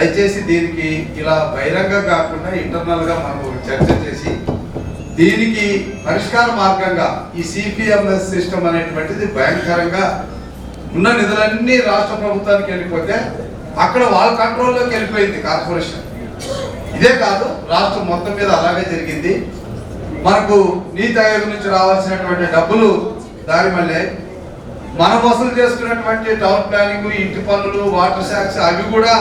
దయచేసి దీనికి ఇలా బహిరంగ కాకుండా ఇంటర్నల్గా మనం ఒక చర్చ చేసి దీనికి పరిష్కార మార్గంగా ఈ సిపిఎంఎస్ సిస్టమ్ అనేటువంటిది భయంకరంగా ఉన్న నిధులన్నీ రాష్ట్ర ప్రభుత్వానికి వెళ్ళిపోతే అక్కడ వాళ్ళ కంట్రోల్లోకి వెళ్ళిపోయింది కార్పొరేషన్. ఇదే కాదు, రాష్ట్రం మొత్తం మీద అలాగే జరిగింది. మనకు నీతి ఆయోగ్ నుంచి రావాల్సినటువంటి డబ్బులు దారి మళ్ళీ మనం వసూలు చేసుకున్నటువంటి టౌన్ ప్లానింగ్, ఇంటి పన్నులు, వాటర్ ట్యాక్స్ అవి కూడా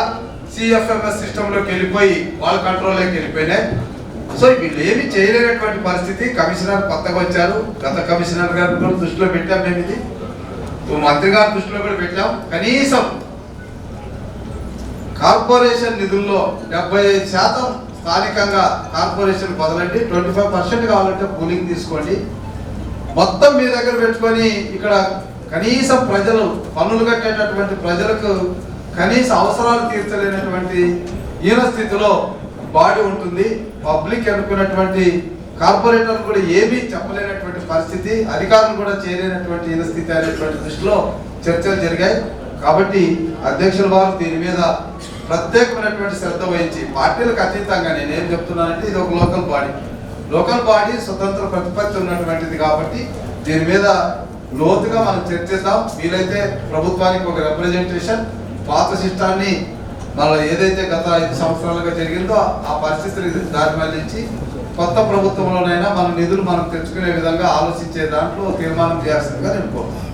సిఎఫ్ఎంఎస్ సిస్టంలోకి వెళ్ళిపోయి వాళ్ళ కంట్రోల్లోకి వెళ్ళిపోయినాయి. సో వీళ్ళు ఏమి చేయలేనటువంటి పరిస్థితి. కమిషనర్ కొత్తగా వచ్చారు, గత కమిషనర్ గారు కూడా దృష్టిలో పెట్టాం మేము, ఇది మంత్రి గారి దృష్టిలో కూడా పెట్టాం. కనీసం కార్పొరేషన్ నిధుల్లో 75% స్థానికంగా కార్పొరేషన్ బదలండి, 25% కావాలంటే పూలింగ్ తీసుకోండి. మొత్తం మీ దగ్గర పెట్టుకొని ఇక్కడ కనీసం ప్రజలు పన్నులు కట్టేటటువంటి ప్రజలకు కనీస అవసరాలు తీర్చలేనటువంటి ఈన స్థితిలో బాడీ ఉంటుంది. పబ్లిక్ అనుకున్నటువంటి కార్పొరేటర్ కూడా ఏమీ చెప్పలేనటువంటి పరిస్థితి, అధికారులు కూడా చేయలేనటువంటి ఈన స్థితి అనేటువంటి దృష్టిలో చర్చలు జరిగాయి. కాబట్టి అధ్యక్షుల వారు దీని మీద ప్రత్యేకమైనటువంటి శ్రద్ధ వహించి పార్టీలకు అతీతంగా నేనేం చెప్తున్నానంటే ఇది ఒక లోకల్ బాడీ స్వతంత్ర ప్రతిపత్తి ఉన్నటువంటిది కాబట్టి దీని మీద లోతుగా మనం చర్చిద్దాం. వీలైతే ప్రభుత్వానికి ఒక రిప్రజెంటేషన్, పాత సిస్టాన్ని మళ్ళీ ఏదైతే గత 5 సంవత్సరాలుగా జరిగిందో ఆ పరిస్థితులు దారి మళ్లించి కొత్త ప్రభుత్వంలోనైనా మన నిధులు మనం తెచ్చుకునే విధంగా ఆలోచించే దాంట్లో తీర్మానం చేయాల్సిందిగా నేను కోరుతున్నాను.